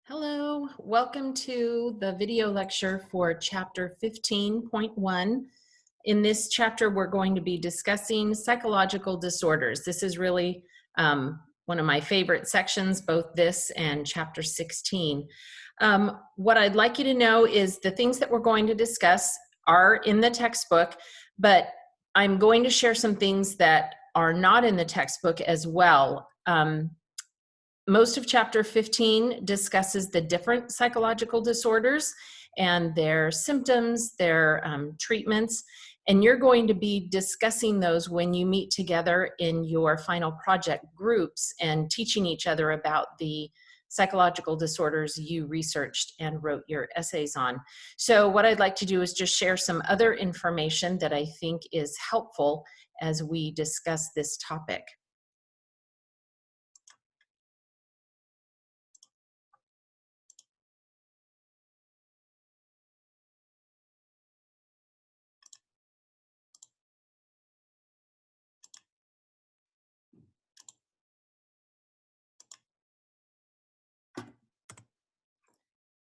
Hello, welcome to the video lecture for chapter 15.1. In this chapter, we're going to be discussing psychological disorders. This is really one of my favorite sections, both this and chapter 16. What I'd like you to know is the things that we're going to discuss are in the textbook, but I'm going to share some things that are not in the textbook as well. Most of chapter 15 discusses the different psychological disorders and their symptoms, their treatments, and you're going to be discussing those when you meet together in your final project groups and teaching each other about the psychological disorders you researched and wrote your essays on. So what I'd like to do is just share some other information that I think is helpful as we discuss this topic.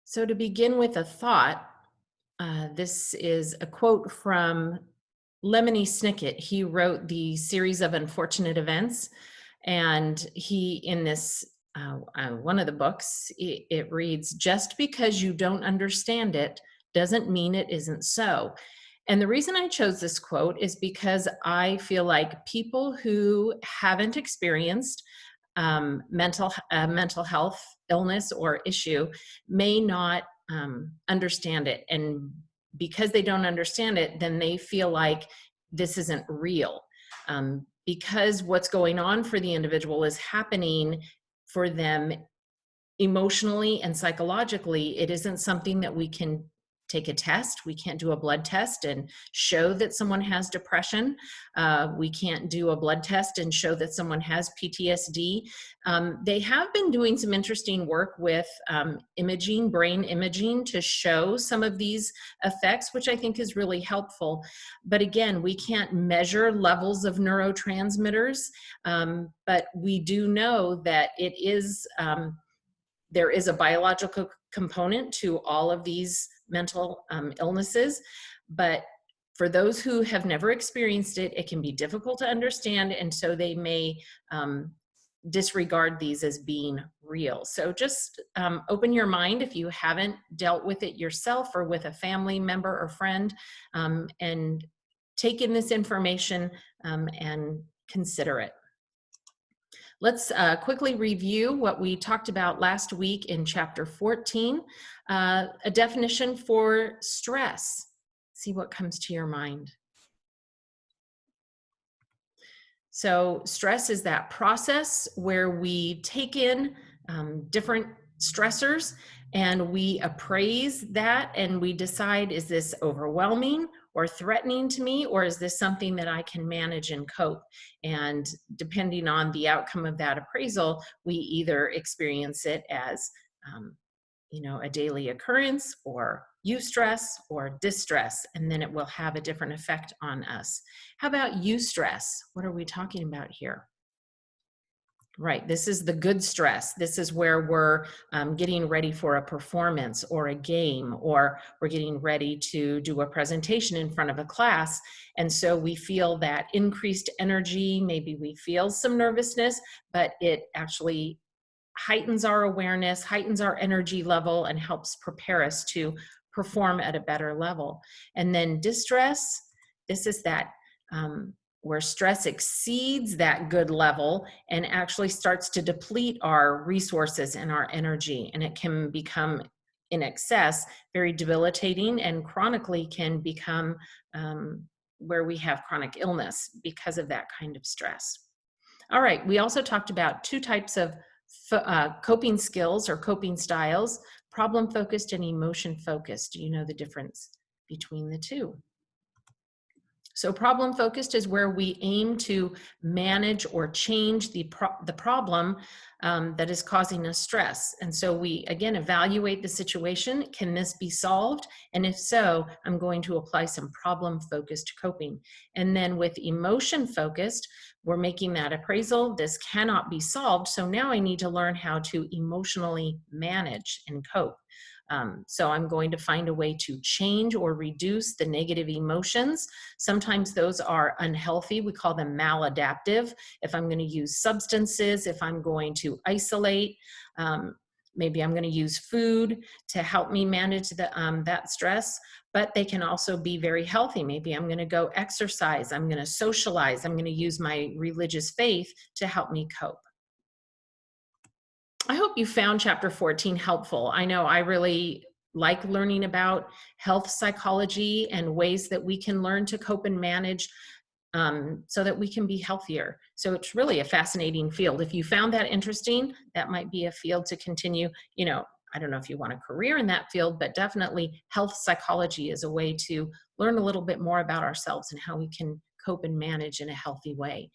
So to begin with a thought, this is a quote from Lemony Snicket. He wrote the series of unfortunate events, and he, in this one of the books, it reads, "Just because you don't understand it doesn't mean it isn't so." And the reason I chose this quote is because I feel like people who haven't experienced mental health illness or issue may not understand it. And because they don't understand it, then they feel like this isn't real. Because what's going on for the individual is happening for them emotionally and psychologically. It isn't something that we can take a test. We can't do a blood test and show that someone has depression. We can't do a blood test and show that someone has PTSD. They have been doing some interesting work with imaging, brain imaging, to show some of these effects, which I think is really helpful. But again, we can't measure levels of neurotransmitters, but we do know that it is there is a biological component to all of these mental illnesses, but for those who have never experienced it, it can be difficult to understand, and so they may disregard these as being real. So just open your mind if you haven't dealt with it yourself or with a family member or friend, and take in this information and consider it. Let's quickly review what we talked about last week in chapter 14, a definition for stress. See what comes to your mind. So stress is that process where we take in different stressors and we appraise that and we decide, is this overwhelming or threatening to me, or is this something that I can manage and cope? And depending on the outcome of that appraisal, we either experience it as a daily occurrence, or eustress or distress, and then it will have a different effect on us. How about eustress? What are we talking about here? Right, this is the good stress. This is where we're getting ready for a performance or a game, or we're getting ready to do a presentation in front of a class. And so we feel that increased energy, maybe we feel some nervousness, but it actually heightens our awareness, heightens our energy level, and helps prepare us to perform at a better level. And then distress, this is that where stress exceeds that good level and actually starts to deplete our resources and our energy. And it can become, in excess, very debilitating, and chronically can become where we have chronic illness because of that kind of stress. All right, we also talked about two types of coping skills or coping styles: problem-focused and emotion-focused. Do you know the difference between the two? So problem-focused is where we aim to manage or change the problem that is causing us stress. And so we, again, evaluate the situation. Can this be solved? And if so, I'm going to apply some problem-focused coping. And then with emotion-focused, we're making that appraisal. This cannot be solved. So now I need to learn how to emotionally manage and cope. So I'm going to find a way to change or reduce the negative emotions. Sometimes those are unhealthy. We call them maladaptive. If I'm going to use substances, if I'm going to isolate, maybe I'm going to use food to help me manage that stress, but they can also be very healthy. Maybe I'm going to go exercise, I'm going to socialize, I'm going to use my religious faith to help me cope. I hope you found chapter 14 helpful. I know I really like learning about health psychology and ways that we can learn to cope and manage so that we can be healthier. So it's really a fascinating field. If you found that interesting, that might be a field to continue. You know, I don't know if you want a career in that field, but definitely health psychology is a way to learn a little bit more about ourselves and how we can cope and manage in a healthy way.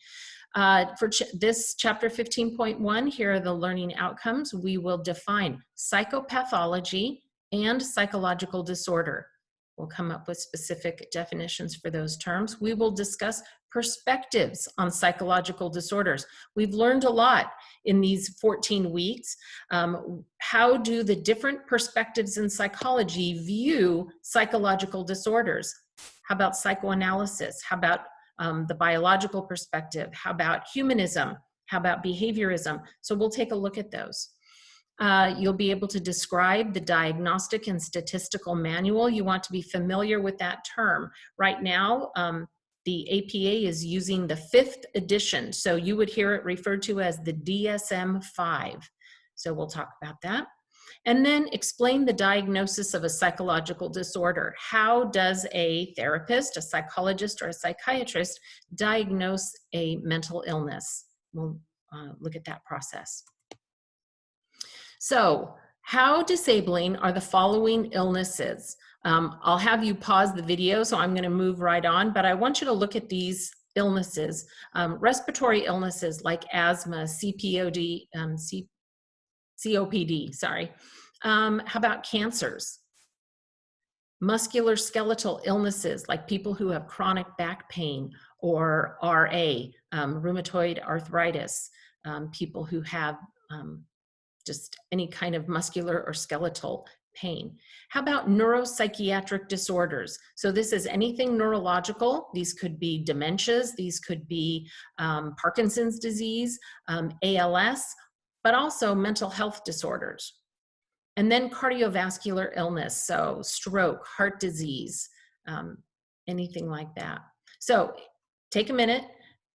For this chapter 15.1, here are the learning outcomes. We will define psychopathology and psychological disorder. We'll come up with specific definitions for those terms. We will discuss perspectives on psychological disorders. We've learned a lot in these 14 weeks. How do the different perspectives in psychology view psychological disorders? How about psychoanalysis? How about the biological perspective? How about humanism? How about behaviorism? So we'll take a look at those. You'll be able to describe the diagnostic and statistical manual. You want to be familiar with that term. Right now, the APA is using the 5th edition, so you would hear it referred to as the DSM-5. So we'll talk about that. And then explain the diagnosis of a psychological disorder. How does a therapist, a psychologist, or a psychiatrist diagnose a mental illness? We'll look at that process. So, how disabling are the following illnesses? I'll have you pause the video, so I'm going to move right on, but I want you to look at these illnesses. Respiratory illnesses like asthma, COPD, sorry. How about cancers? Musculoskeletal illnesses like people who have chronic back pain or RA, rheumatoid arthritis, people who have just any kind of muscular or skeletal pain. How about neuropsychiatric disorders? So this is anything neurological. These could be dementias, these could be Parkinson's disease, ALS, but also mental health disorders. And then cardiovascular illness, so stroke, heart disease, anything like that. So take a minute,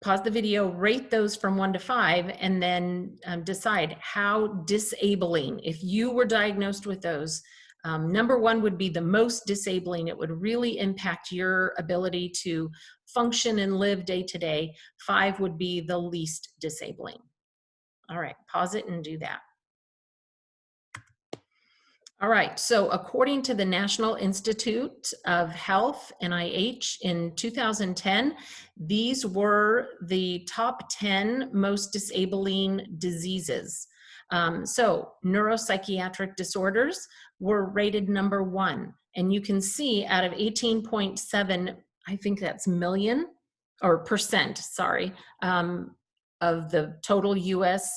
pause the video, rate those from 1 to 5, and then decide how disabling, if you were diagnosed with those, number 1 would be the most disabling. It would really impact your ability to function and live day to day. 5 would be the least disabling. All right, pause it and do that. All right, so according to the National Institute of Health, NIH, in 2010, these were the top 10 most disabling diseases. So neuropsychiatric disorders were rated number 1. And you can see out of 18.7, I think that's million, or percent, sorry, of the total US,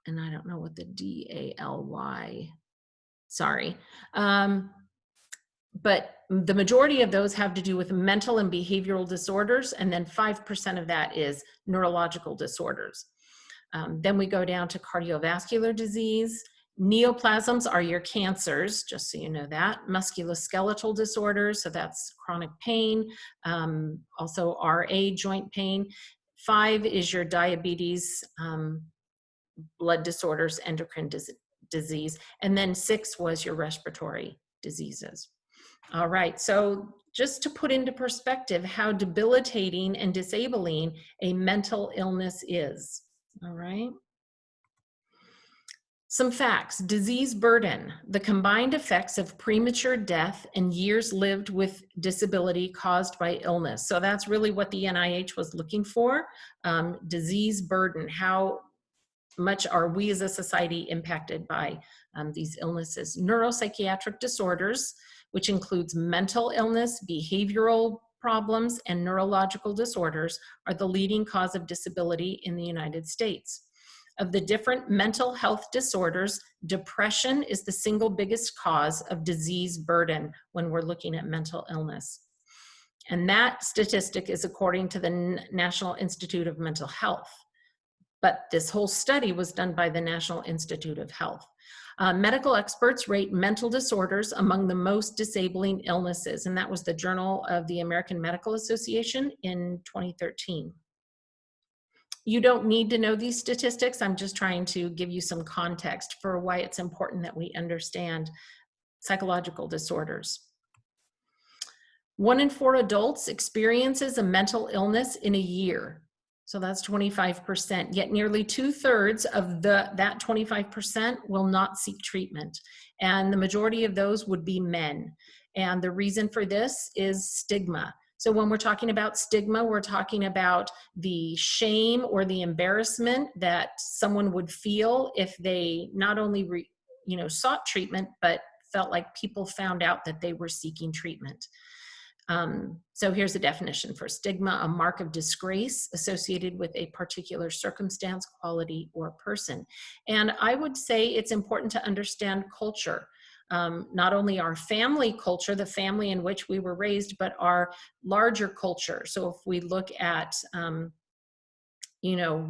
and I don't know what the DALY, sorry. But the majority of those have to do with mental and behavioral disorders, and then 5% of that is neurological disorders. Then we go down to cardiovascular disease. Neoplasms are your cancers, just so you know that. Musculoskeletal disorders, so that's chronic pain, also RA, joint pain. 5 is your diabetes, blood disorders, endocrine disease, and then 6 was your respiratory diseases. All right, so just to put into perspective how debilitating and disabling a mental illness is. All right. Some facts: disease burden, the combined effects of premature death and years lived with disability caused by illness. So that's really what the NIH was looking for. Disease burden, how much are we as a society impacted by these illnesses? Neuropsychiatric disorders, which includes mental illness, behavioral problems and neurological disorders are the leading cause of disability in the United States. Of the different mental health disorders, depression is the single biggest cause of disease burden when we're looking at mental illness. And that statistic is according to the National Institute of Mental Health. But this whole study was done by the National Institute of Health. Medical experts rate mental disorders among the most disabling illnesses, and that was the Journal of the American Medical Association in 2013. You don't need to know these statistics. I'm just trying to give you some context for why it's important that we understand psychological disorders. 1 in 4 adults experiences a mental illness in a year. So that's 25%, yet nearly 2/3 of that 25% will not seek treatment. And the majority of those would be men. And the reason for this is stigma. So when we're talking about stigma, we're talking about the shame or the embarrassment that someone would feel if they not only sought treatment, but felt like people found out that they were seeking treatment. So here's a definition for stigma: a mark of disgrace associated with a particular circumstance, quality, or person. And I would say it's important to understand culture. Not only our family culture, the family in which we were raised, but our larger culture. So if we look at,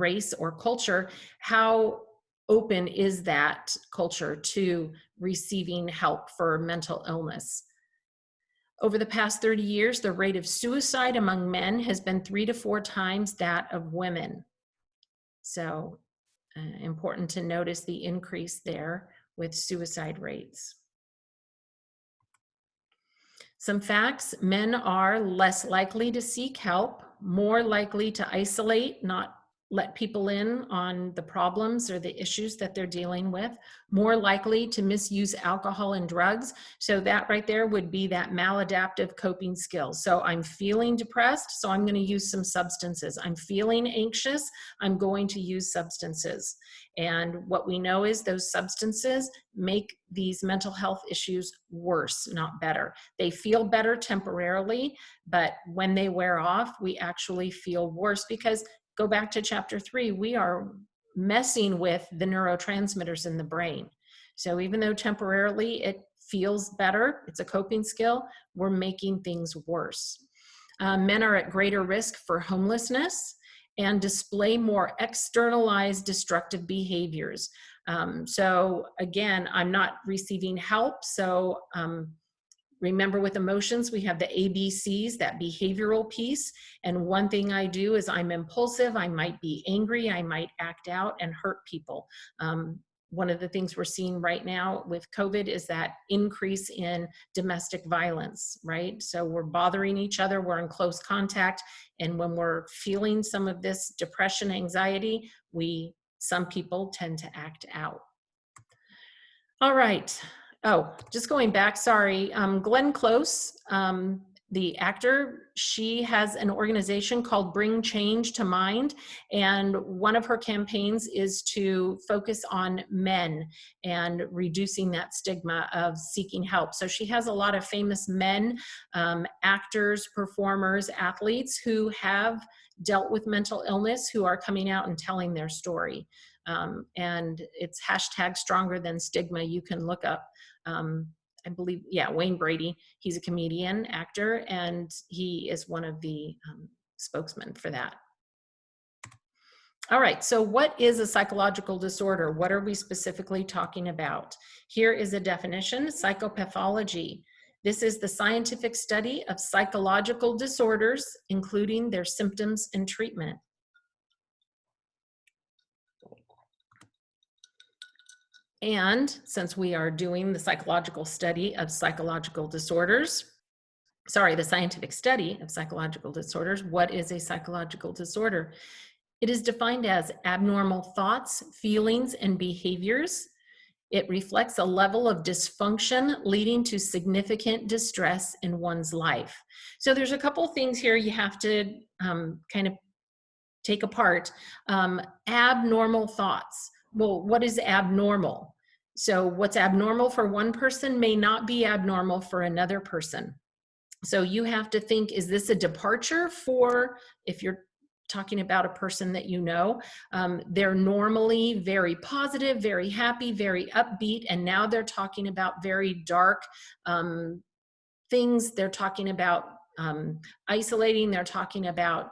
race or culture, how open is that culture to receiving help for mental illness? Over the past 30 years, the rate of suicide among men has been 3 to 4 times that of women. So important to notice the increase there with suicide rates. Some facts: men are less likely to seek help, more likely to isolate, not let people in on the problems or the issues that they're dealing with, more likely to misuse alcohol and drugs. So that right there would be that maladaptive coping skills. So I'm feeling depressed, so I'm going to use some substances. I'm feeling anxious, I'm going to use substances. And what we know is those substances make these mental health issues worse, not better. They feel better temporarily, but when they wear off, we actually feel worse because, go back to chapter 3, we are messing with the neurotransmitters in the brain. So even though temporarily it feels better, it's a coping skill, we're making things worse. Men are at greater risk for homelessness and display more externalized destructive behaviors. So again, I'm not receiving help. So remember, with emotions, we have the ABCs, that behavioral piece. And one thing I do is I'm impulsive. I might be angry. I might act out and hurt people. One of the things we're seeing right now with COVID is that increase in domestic violence, right? So we're bothering each other. We're in close contact. And when we're feeling some of this depression, anxiety, some people tend to act out. All right. Oh, just going back, sorry. Glenn Close, the actor, she has an organization called Bring Change to Mind. And one of her campaigns is to focus on men and reducing that stigma of seeking help. So she has a lot of famous men, actors, performers, athletes who have dealt with mental illness, who are coming out and telling their story. And it's #Stronger-than-stigma. You can look up, I believe, Wayne Brady. He's a comedian, actor, and he is one of the spokesmen for that. All right, so what is a psychological disorder? What are we specifically talking about? Here is a definition: psychopathology. This is the scientific study of psychological disorders, including their symptoms and treatment. And since we are doing the psychological study of psychological disorders, the scientific study of psychological disorders, what is a psychological disorder? It is defined as abnormal thoughts, feelings, and behaviors. It reflects a level of dysfunction leading to significant distress in one's life. So there's a couple things here you have to kind of take apart. Abnormal thoughts. Well, what is abnormal? So what's abnormal for one person may not be abnormal for another person. So you have to think, is this a departure for, if you're talking about a person that you know, they're normally very positive, very happy, very upbeat, and now they're talking about very dark things. They're talking about isolating, they're talking about,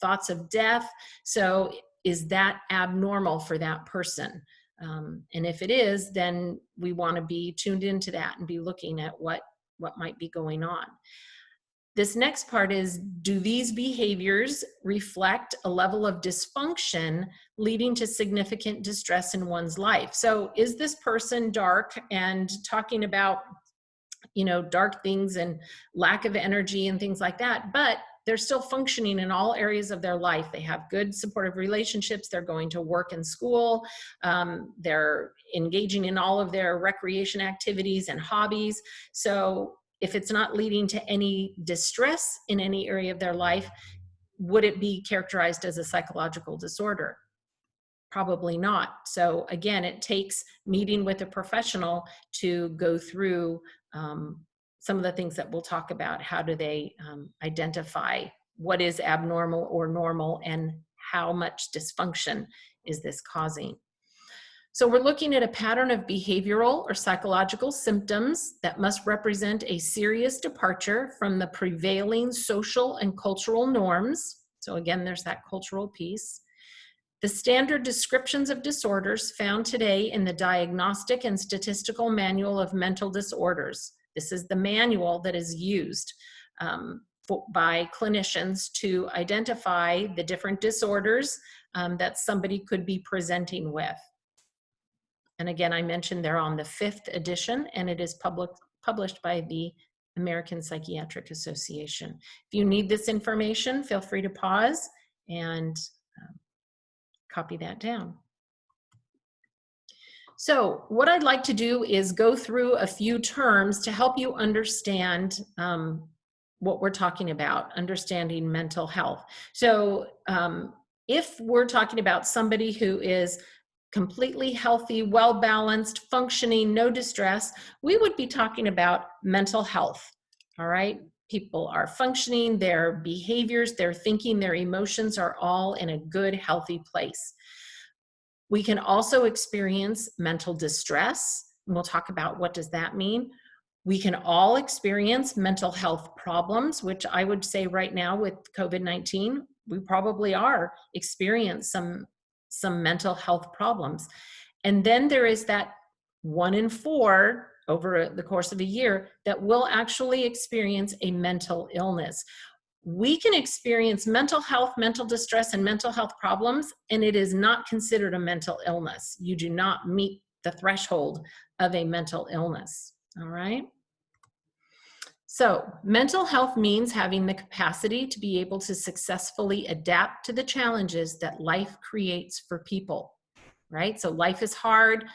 thoughts of death. So is that abnormal for that person? And if it is, then we want to be tuned into that and be looking at what might be going on. This next part is, do these behaviors reflect a level of dysfunction leading to significant distress in one's life? So is this person dark and talking about, dark things and lack of energy and things like that, but they're still functioning in all areas of their life. They have good supportive relationships. They're going to work and school. They're engaging in all of their recreation activities and hobbies. So if it's not leading to any distress in any area of their life, would it be characterized as a psychological disorder? Probably not. So again, it takes meeting with a professional to go through some of the things that we'll talk about. How do they identify what is abnormal or normal, and how much dysfunction is this causing? So we're looking at a pattern of behavioral or psychological symptoms that must represent a serious departure from the prevailing social and cultural norms. So again, there's that cultural piece. The standard descriptions of disorders found today in the Diagnostic and Statistical Manual of Mental Disorders. This is the manual that is used by clinicians to identify the different disorders that somebody could be presenting with. And again, I mentioned they're on the 5th edition, and it is published by the American Psychiatric Association. If you need this information, feel free to pause and copy that down. So what I'd like to do is go through a few terms to help you understand what we're talking about, understanding mental health. So if we're talking about somebody who is completely healthy, well-balanced, functioning, no distress, we would be talking about mental health, all right? People are functioning, their behaviors, their thinking, their emotions are all in a good, healthy place. We can also experience mental distress, and we'll talk about what does that mean. We can all experience mental health problems, which I would say right now with COVID-19, we probably are experiencing some mental health problems. And then there is that 1 in 4 over the course of a year that will actually experience a mental illness. We can experience mental health, mental distress, and mental health problems, and it is not considered a mental illness. You do not meet the threshold of a mental illness, all right? So mental health means having the capacity to be able to successfully adapt to the challenges that life creates for people, right? So life is hard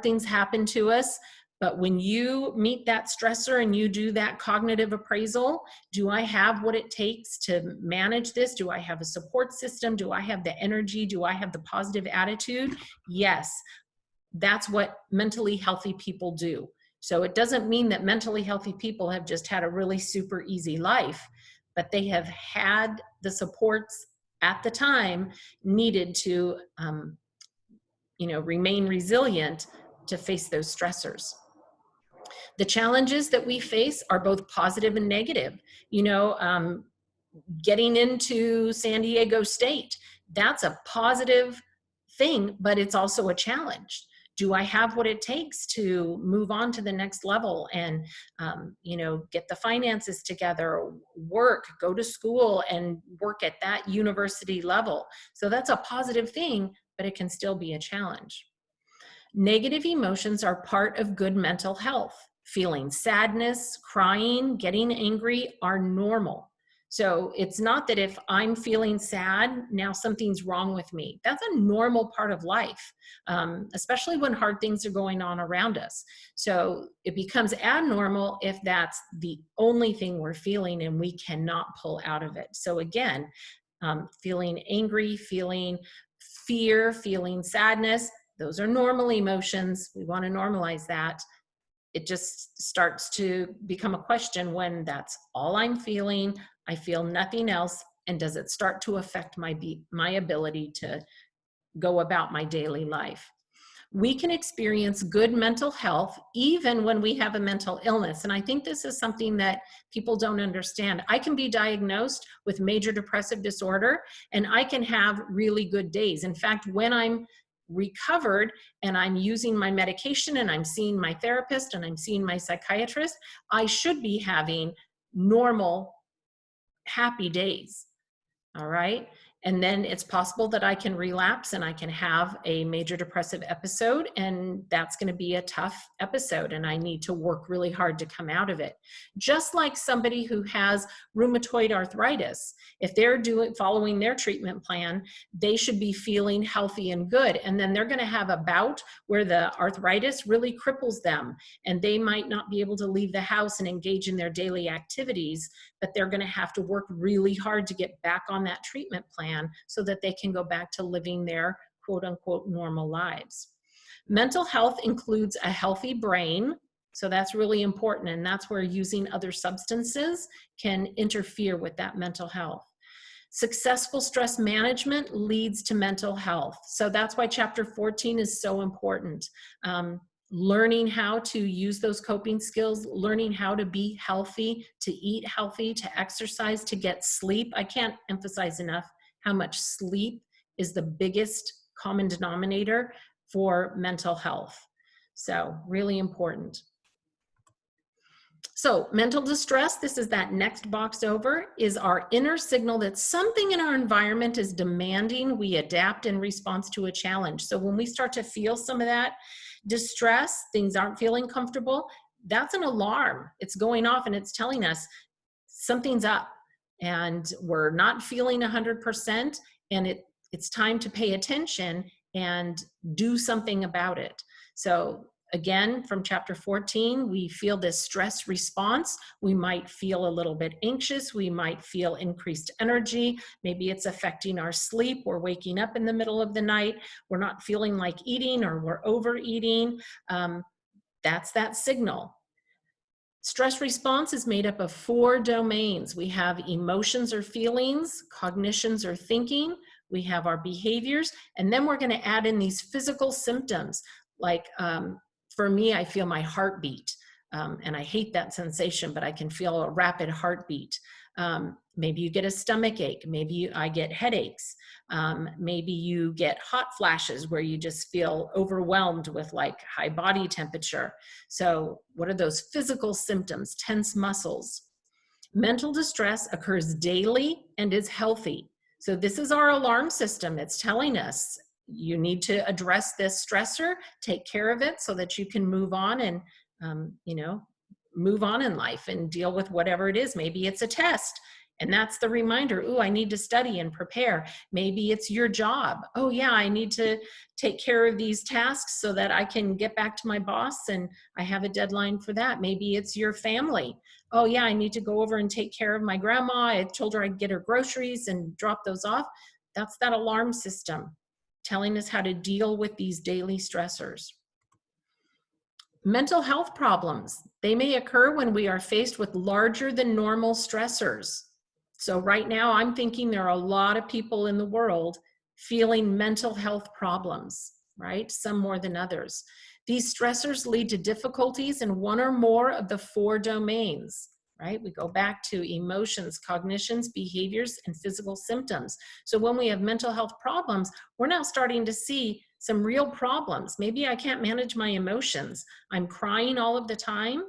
things happen to us, but when you meet that stressor and you do that cognitive appraisal, do I have what it takes to manage this? Do I have a support system? Do I have the energy? Do I have the positive attitude? Yes, that's what mentally healthy people do. So it doesn't mean that mentally healthy people have just had a really super easy life, but they have had the supports at the time needed to remain resilient to face those stressors. The challenges that we face are both positive and negative. Getting into San Diego State, that's a positive thing, but it's also a challenge. Do I have what it takes to move on to the next level and, get the finances together, work, go to school and work at that university level? So that's a positive thing, but it can still be a challenge. Negative emotions are part of good mental health. Feeling sadness, crying, getting angry are normal. So it's not that if I'm feeling sad, now something's wrong with me. That's a normal part of life, especially when hard things are going on around us. So it becomes abnormal if that's the only thing we're feeling and we cannot pull out of it. So again, feeling angry, feeling fear, feeling sadness, those are normal emotions. We want to normalize that. it just starts to become a question when that's all I'm feeling, I feel nothing else, and does it start to affect my ability to go about my daily life? We can experience good mental health even when we have a mental illness. And I think this is something that people don't understand. I can be diagnosed with major depressive disorder and I can have really good days. In fact, when I'm recovered and I'm using my medication and I'm seeing my therapist and I'm seeing my psychiatrist, I should be having normal, happy days. All right. And then it's possible that I can relapse and I can have a major depressive episode, and that's going to be a tough episode, and I need to work really hard to come out of it. Just like somebody who has rheumatoid arthritis, if they're following their treatment plan, they should be feeling healthy and good. And then they're going to have a bout where the arthritis really cripples them, and they might not be able to leave the house and engage in their daily activities, but they're going to have to work really hard to get back on that treatment plan so that they can go back to living their quote unquote normal lives. Mental health includes a healthy brain. So that's really important. And that's where using other substances can interfere with that mental health. Successful stress management leads to mental health. So that's why chapter 14 is so important. Learning how to use those coping skills, learning how to be healthy, to eat healthy, to exercise, to get sleep. I can't emphasize enough how much sleep is the biggest common denominator for mental health. So really important. So mental distress, this is that next box over, is our inner signal that something in our environment is demanding we adapt in response to a challenge. So when we start to feel some of that distress, things aren't feeling comfortable, that's an alarm. It's going off and it's telling us something's up and we're not feeling 100%, and it's time to pay attention and do something about it. So again, from chapter 14, we feel this stress response. We might feel a little bit anxious. We might feel increased energy. Maybe it's affecting our sleep. We're waking up in the middle of the night. We're not feeling like eating, or we're overeating. That's that signal. Stress response is made up of 4 domains. We have emotions or feelings, cognitions or thinking, we have our behaviors, and then we're going to add in these physical symptoms. Like for me, I feel my heartbeat, and I hate that sensation, but I can feel a rapid heartbeat. Maybe you get a stomach ache. Maybe I get headaches. Maybe you get hot flashes where you just feel overwhelmed with like high body temperature. So what are those physical symptoms? Tense muscles. Mental distress occurs daily and is healthy. So this is our alarm system. It's telling us you need to address this stressor, take care of it so that you can move on and, move on in life and deal with whatever it is. Maybe it's a test, and that's the reminder, ooh, I need to study and prepare. Maybe it's your job. Oh yeah, I need to take care of these tasks so that I can get back to my boss and I have a deadline for that. Maybe it's your family. Oh yeah, I need to go over and take care of my grandma. I told her I'd get her groceries and drop those off. That's that alarm system telling us how to deal with these daily stressors. Mental health problems, they may occur when we are faced with larger than normal stressors. So right now I'm thinking there are a lot of people in the world feeling mental health problems, right? Some more than others. These stressors lead to difficulties in one or more of the 4 domains, right? We go back to emotions, cognitions, behaviors, and physical symptoms. So when we have mental health problems, we're now starting to see some real problems. Maybe I can't manage my emotions. I'm crying all of the time.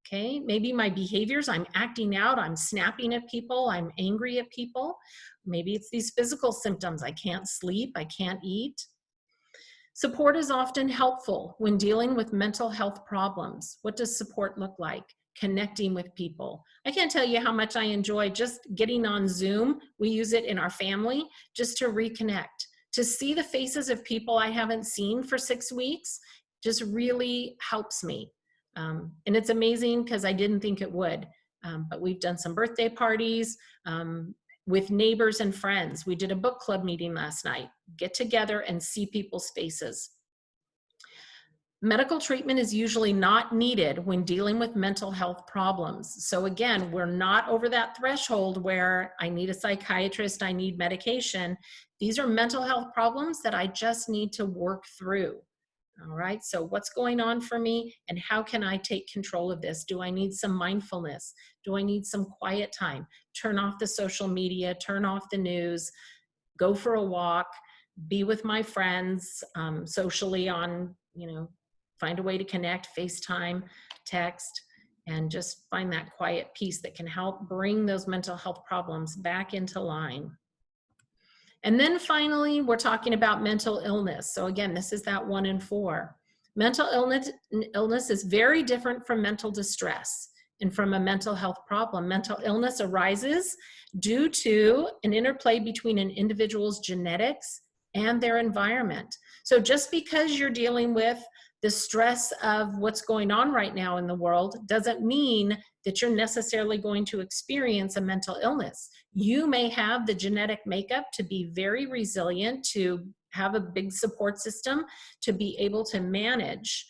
Okay, maybe my behaviors, I'm acting out, I'm snapping at people, I'm angry at people. Maybe it's these physical symptoms. I can't sleep, I can't eat. Support is often helpful when dealing with mental health problems. What does support look like? Connecting with people. I can't tell you how much I enjoy just getting on Zoom. We use it in our family just to reconnect. To see the faces of people I haven't seen for 6 weeks just really helps me. And it's amazing because I didn't think it would. But we've done some birthday parties with neighbors and friends. We did a book club meeting last night. Get together and see people's faces. Medical treatment is usually not needed when dealing with mental health problems. So again, we're not over that threshold where I need a psychiatrist, I need medication. These are mental health problems that I just need to work through. All right, so what's going on for me and how can I take control of this? Do I need some mindfulness? Do I need some quiet time? Turn off the social media, turn off the news, go for a walk, be with my friends, socially on, find a way to connect, FaceTime, text, and just find that quiet peace that can help bring those mental health problems back into line. And then finally, we're talking about mental illness. So again, this is that 1 in 4. Mental illness is very different from mental distress and from a mental health problem. Mental illness arises due to an interplay between an individual's genetics and their environment. So just because you're dealing with the stress of what's going on right now in the world doesn't mean that you're necessarily going to experience a mental illness. You may have the genetic makeup to be very resilient, to have a big support system, to be able to manage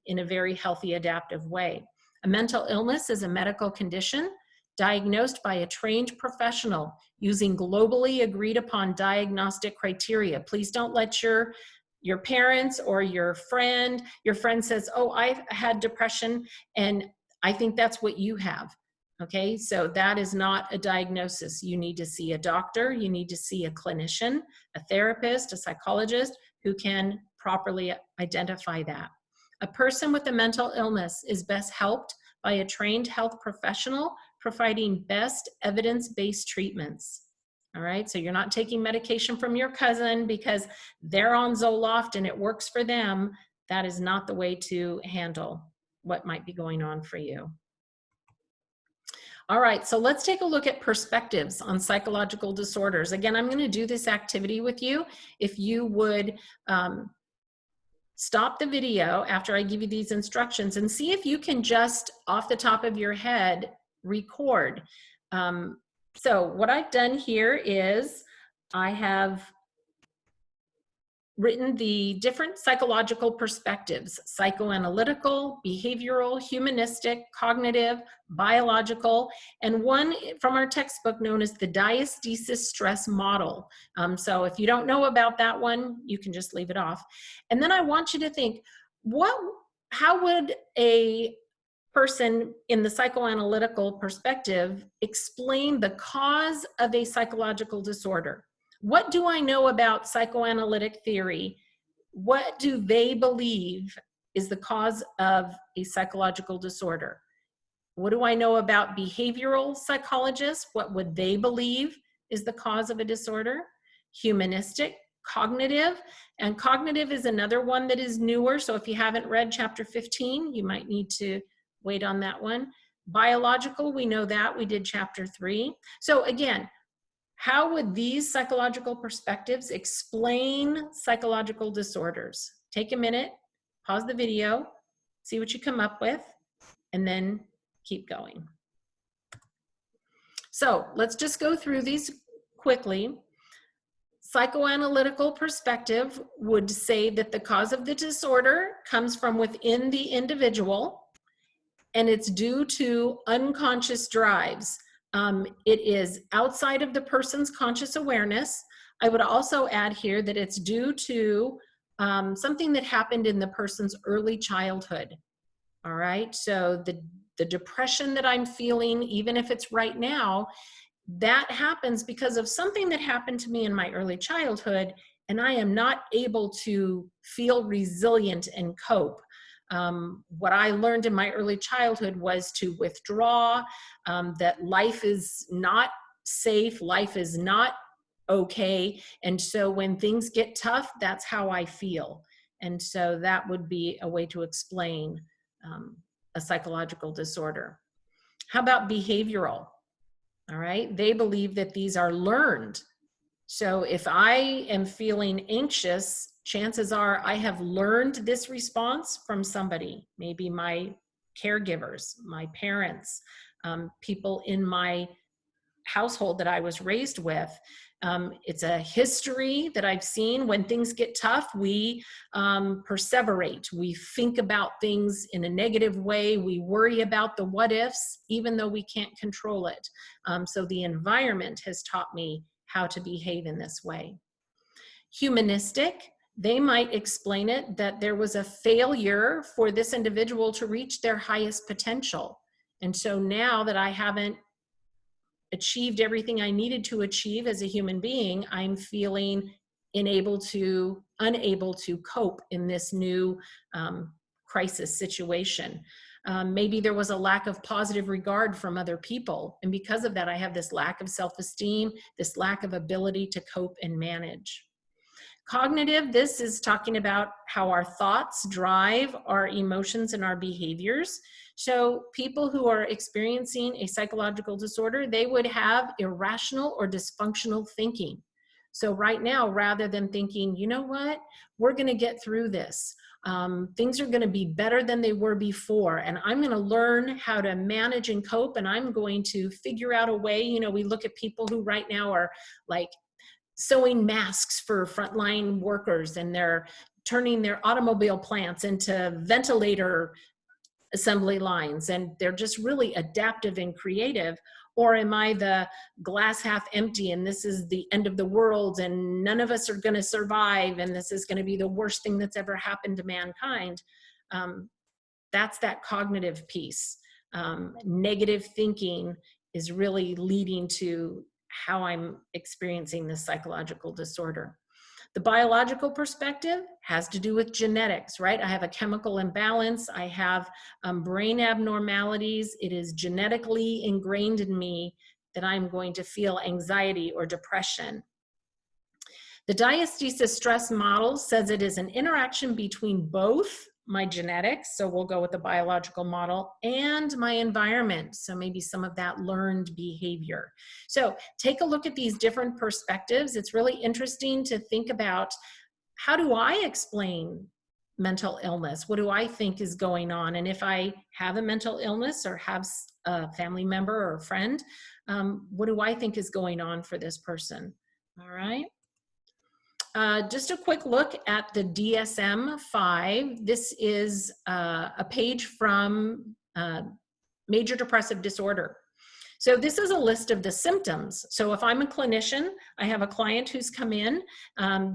in a very healthy, adaptive way. A mental illness is a medical condition diagnosed by a trained professional using globally agreed upon diagnostic criteria. Please don't let your parents or your friend says, oh, I've had depression and I think that's what you have. Okay, so that is not a diagnosis. You need to see a doctor, you need to see a clinician, a therapist, a psychologist who can properly identify that. A person with a mental illness is best helped by a trained health professional providing best evidence-based treatments. All right, so you're not taking medication from your cousin because they're on Zoloft and it works for them. That is not the way to handle what might be going on for you. All right, so let's take a look at perspectives on psychological disorders. Again, I'm going to do this activity with you. If you would stop the video after I give you these instructions and see if you can just, off the top of your head, record. So what I've done here is I have written the different psychological perspectives: psychoanalytical, behavioral, humanistic, cognitive, biological, and one from our textbook known as the diastasis stress model. So if you don't know about that one, you can just leave it off. And then I want you to think, how would a person in the psychoanalytical perspective explain the cause of a psychological disorder? What do I know about psychoanalytic theory? What do they believe is the cause of a psychological disorder? What do I know about behavioral psychologists? What would they believe is the cause of a disorder? Humanistic, cognitive, and cognitive is another one that is newer. So if you haven't read chapter 15, you might need to wait on that one. Biological, we know that, we did chapter 3. So again, how would these psychological perspectives explain psychological disorders? Take a minute, pause the video, see what you come up with, and then keep going. So let's just go through these quickly. Psychoanalytical perspective would say that the cause of the disorder comes from within the individual, and it's due to unconscious drives. It is outside of the person's conscious awareness. I would also add here that it's due to something that happened in the person's early childhood. All right, so the depression that I'm feeling, even if it's right now, that happens because of something that happened to me in my early childhood, and I am not able to feel resilient and cope. What I learned in my early childhood was to withdraw, that life is not safe, life is not okay. And so when things get tough, that's how I feel. And so that would be a way to explain a psychological disorder. How about behavioral? All right, they believe that these are learned. So if I am feeling anxious, chances are I have learned this response from somebody, maybe my caregivers, my parents, people in my household that I was raised with. It's a history that I've seen. When things get tough, we perseverate. We think about things in a negative way. We worry about the what ifs, even though we can't control it. So the environment has taught me how to behave in this way. Humanistic, they might explain it that there was a failure for this individual to reach their highest potential. And so now that I haven't achieved everything I needed to achieve as a human being, I'm feeling unable to cope in this new crisis situation. Maybe there was a lack of positive regard from other people. And because of that, I have this lack of self-esteem, this lack of ability to cope and manage. Cognitive, this is talking about how our thoughts drive our emotions and our behaviors. So people who are experiencing a psychological disorder, they would have irrational or dysfunctional thinking. So right now, rather than thinking, you know what, we're going to get through this. Things are going to be better than they were before, and I'm going to learn how to manage and cope, and I'm going to figure out a way. You know, we look at people who right now are like sewing masks for frontline workers, and they're turning their automobile plants into ventilator assembly lines, and they're just really adaptive and creative. Or am I the glass half empty and this is the end of the world and none of us are going to survive and this is going to be the worst thing that's ever happened to mankind? That's that cognitive piece. Negative thinking is really leading to how I'm experiencing this psychological disorder. The biological perspective has to do with genetics, right? I have a chemical imbalance. I have brain abnormalities. It is genetically ingrained in me that I'm going to feel anxiety or depression. The diastasis stress model says it is an interaction between both my genetics, so we'll go with the biological model, and my environment, so maybe some of that learned behavior. So take a look at these different perspectives. It's really interesting to think about, how do I explain mental illness? What do I think is going on? And if I have a mental illness or have a family member or a friend, what do I think is going on for this person? All right. Just a quick look at the DSM-5. This is a page from major depressive disorder. So this is a list of the symptoms. So if I'm a clinician, I have a client who's come in,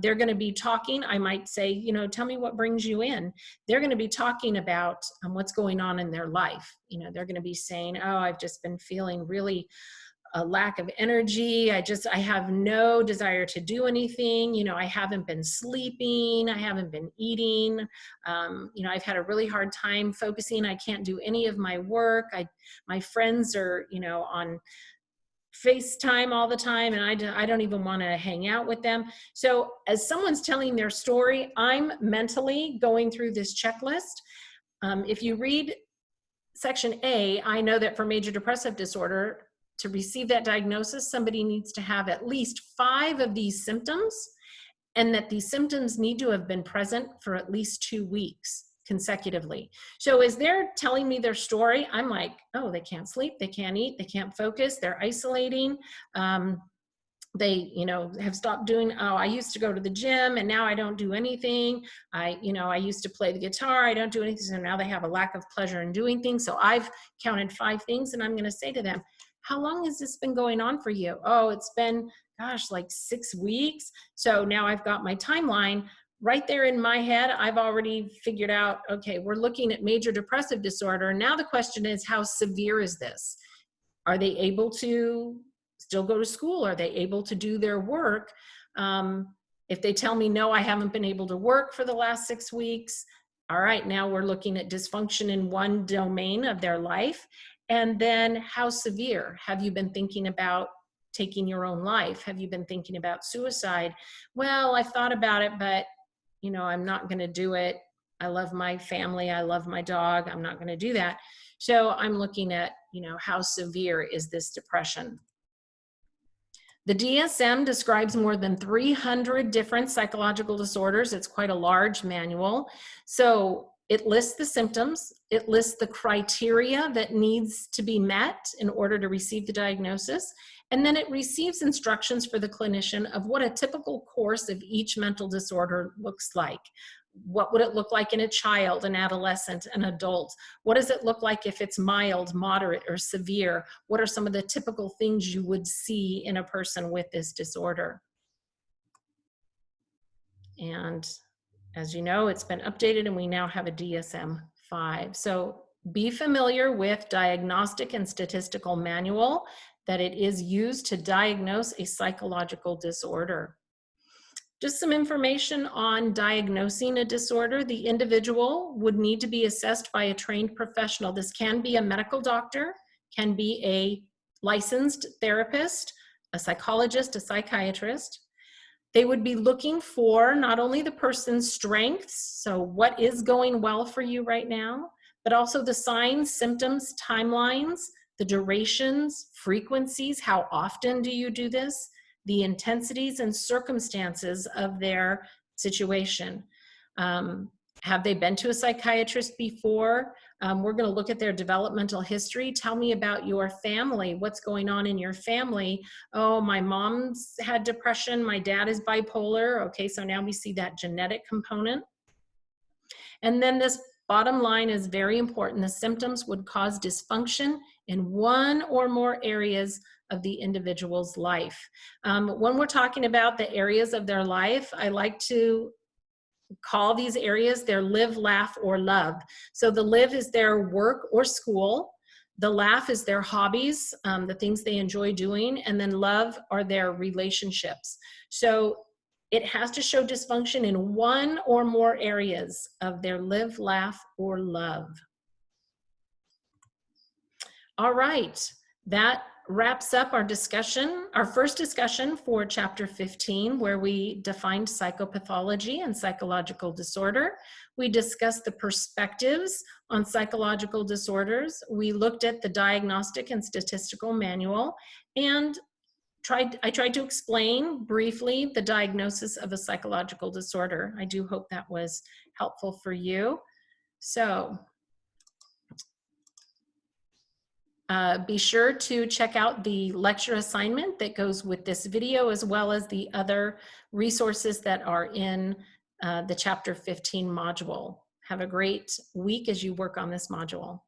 they're going to be talking. I might say, you know, tell me what brings you in. They're going to be talking about what's going on in their life. You know, they're going to be saying, oh, I've just been feeling really a lack of energy. I have no desire to do anything. You know, I haven't been sleeping. I haven't been eating. You know, I've had a really hard time focusing. I can't do any of my work. My friends are, you know, on FaceTime all the time, and I don't even want to hang out with them. So as someone's telling their story, I'm mentally going through this checklist. If you read section A, I know that for major depressive disorder, to receive that diagnosis, somebody needs to have at least 5 of these symptoms, and that these symptoms need to have been present for at least 2 weeks consecutively. So as they're telling me their story, I'm like, oh, they can't sleep, they can't eat, they can't focus, they're isolating. They, you know, have stopped doing, oh, I used to go to the gym and now I don't do anything. I used to play the guitar, I don't do anything. So now they have a lack of pleasure in doing things. So I've counted 5 things, and I'm going to say to them, how long has this been going on for you? Oh, it's been, gosh, like 6 weeks. So now I've got my timeline right there in my head. I've already figured out, okay, we're looking at major depressive disorder. Now the question is, how severe is this? Are they able to still go to school? Are they able to do their work? If they tell me, no, I haven't been able to work for the last 6 weeks, all right, now we're looking at dysfunction in one domain of their life. And then how severe? Have you been thinking about taking your own life? Have you been thinking about suicide? Well, I've thought about it, but you know, I'm not going to do it. I love my family. I love my dog. I'm not going to do that. So I'm looking at, you know, how severe is this depression? The DSM describes more than 300 different psychological disorders. It's quite a large manual. So it lists the symptoms, it lists the criteria that needs to be met in order to receive the diagnosis, and then it receives instructions for the clinician of what a typical course of each mental disorder looks like. What would it look like in a child, an adolescent, an adult? What does it look like if it's mild, moderate, or severe? What are some of the typical things you would see in a person with this disorder? And as you know, it's been updated and we now have a DSM-5. So be familiar with Diagnostic and Statistical Manual, that it is used to diagnose a psychological disorder. Just some information on diagnosing a disorder. The individual would need to be assessed by a trained professional. This can be a medical doctor, can be a licensed therapist, a psychologist, a psychiatrist. They would be looking for not only the person's strengths, so what is going well for you right now, but also the signs, symptoms, timelines, the durations, frequencies, how often do you do this, the intensities and circumstances of their situation. Have they been to a psychiatrist before? We're going to look at their developmental history. Tell me about your family. What's going on in your family? Oh, my mom's had depression. My dad is bipolar. Okay, so now we see that genetic component. And then this bottom line is very important. The symptoms would cause dysfunction in one or more areas of the individual's life. When we're talking about the areas of their life, I like to call these areas their live, laugh, or love. So the live is their work or school. The laugh is their hobbies, the things they enjoy doing, and then love are their relationships. So it has to show dysfunction in one or more areas of their live, laugh, or love. All right, that wraps up our discussion, our first discussion for chapter 15, where we defined psychopathology and psychological disorder. We discussed the perspectives on psychological disorders. We looked at the Diagnostic and Statistical Manual, and I tried to explain briefly the diagnosis of a psychological disorder. I do hope that was helpful for you. So be sure to check out the lecture assignment that goes with this video, as well as the other resources that are in the chapter 15 module. Have a great week as you work on this module.